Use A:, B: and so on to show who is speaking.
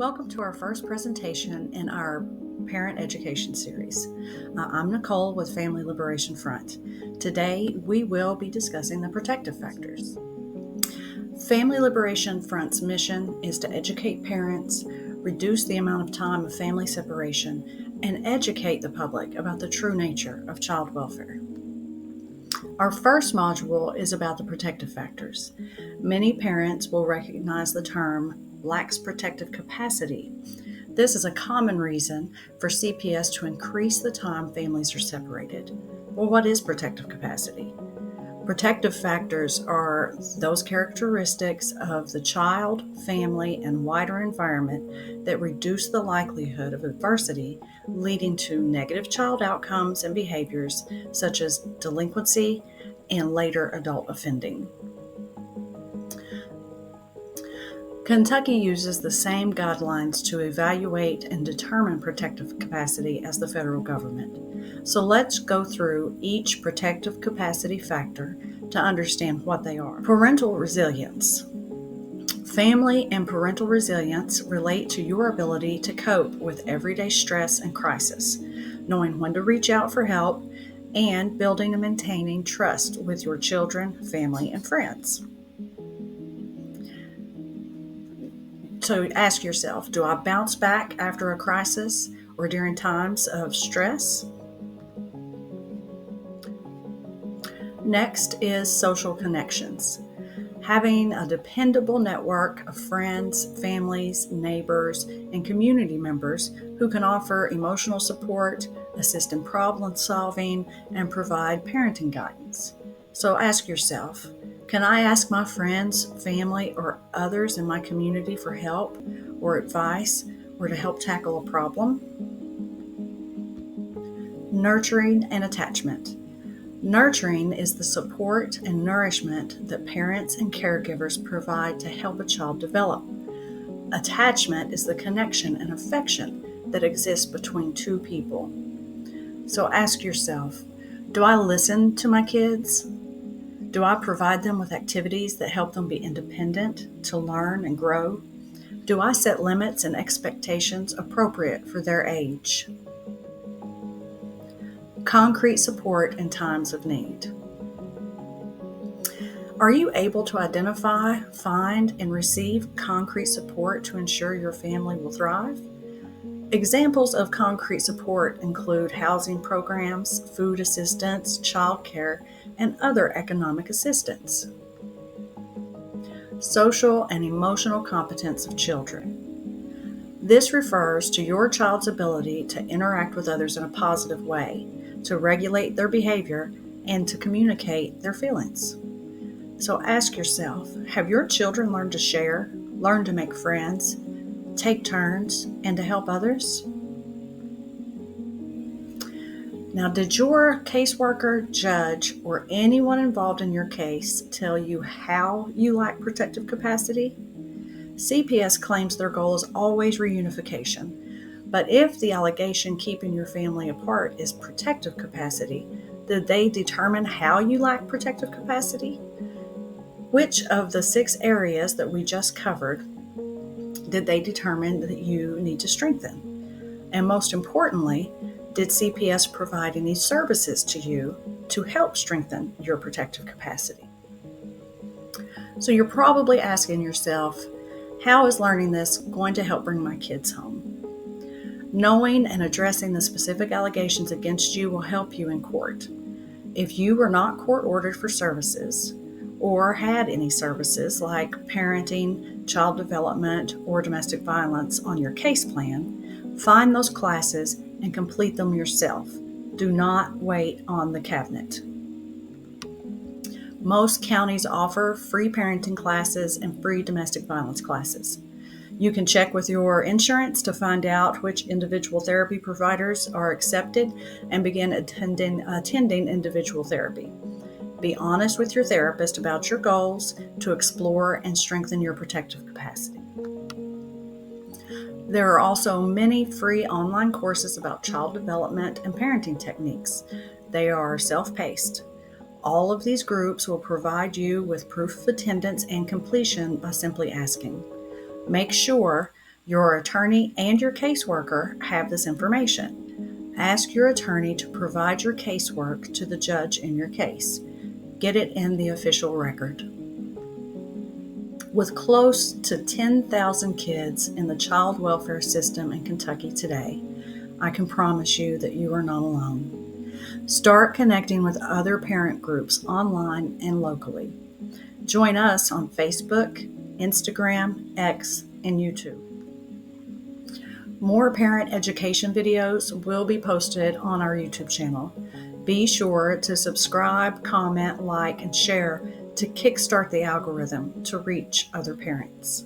A: Welcome to our first presentation in our Parent Education Series. I'm Nicole with Family Liberation Front. Today we will be discussing the protective factors. Family Liberation Front's mission is to educate parents, reduce the amount of time of family separation, and educate the public about the true nature of child welfare. Our first module is about the protective factors. Many parents will recognize the term lacks protective capacity. This is a common reason for CPS to increase the time families are separated. Well, what is protective capacity? Protective factors are those characteristics of the child, family, and wider environment that reduce the likelihood of adversity, leading to negative child outcomes and behaviors such as delinquency and later adult offending. Kentucky uses the same guidelines to evaluate and determine protective capacity as the federal government. So let's go through each protective capacity factor to understand what they are. Parental resilience. Family and parental resilience relate to your ability to cope with everyday stress and crisis, knowing when to reach out for help, and building and maintaining trust with your children, family, and friends. So ask yourself, do I bounce back after a crisis or during times of stress? Next is social connections. Having a dependable network of friends, families, neighbors, and community members who can offer emotional support, assist in problem solving, and provide parenting guidance. So ask yourself, can I ask my friends, family, or others in my community for help or advice or to help tackle a problem? Nurturing and attachment. Nurturing is the support and nourishment that parents and caregivers provide to help a child develop. Attachment is the connection and affection that exists between two people. So ask yourself, do I listen to my kids? Do I provide them with activities that help them be independent, to learn and grow? Do I set limits and expectations appropriate for their age? Concrete support in times of need. Are you able to identify, find, and receive concrete support to ensure your family will thrive? Examples of concrete support include housing programs, food assistance, childcare, and other economic assistance. Social and emotional competence of children. This refers to your child's ability to interact with others in a positive way, to regulate their behavior, and to communicate their feelings. So ask yourself, have your children learned to share, learn to make friends, take turns, and to help others? Now, did your caseworker, judge, or anyone involved in your case tell you how you lack protective capacity? CPS claims their goal is always reunification, but if the allegation keeping your family apart is protective capacity, did they determine how you lack protective capacity? Which of the 6 areas that we just covered did they determine that you need to strengthen? And most importantly, did CPS provide any services to you to help strengthen your protective capacity? So you're probably asking yourself, how is learning this going to help bring my kids home? Knowing and addressing the specific allegations against you will help you in court. If you were not court-ordered for services or had any services like parenting, child development, or domestic violence on your case plan, find those classes and complete them yourself. Do not wait on the cabinet. Most counties offer free parenting classes and free domestic violence classes. You can check with your insurance to find out which individual therapy providers are accepted and begin attending individual therapy. Be honest with your therapist about your goals to explore and strengthen your protective capacity. There are also many free online courses about child development and parenting techniques. They are self-paced. All of these groups will provide you with proof of attendance and completion by simply asking. Make sure Your attorney and your caseworker have this information. Ask your attorney to provide your casework to the judge in your case. Get it in the official record. With close to 10,000 kids in the child welfare system in Kentucky today, I can promise you that you are not alone. Start connecting with other parent groups online and locally. Join us on Facebook, Instagram, X, and YouTube. More parent education videos will be posted on our YouTube channel. Be sure to subscribe, comment, like, and share to kickstart the algorithm to reach other parents.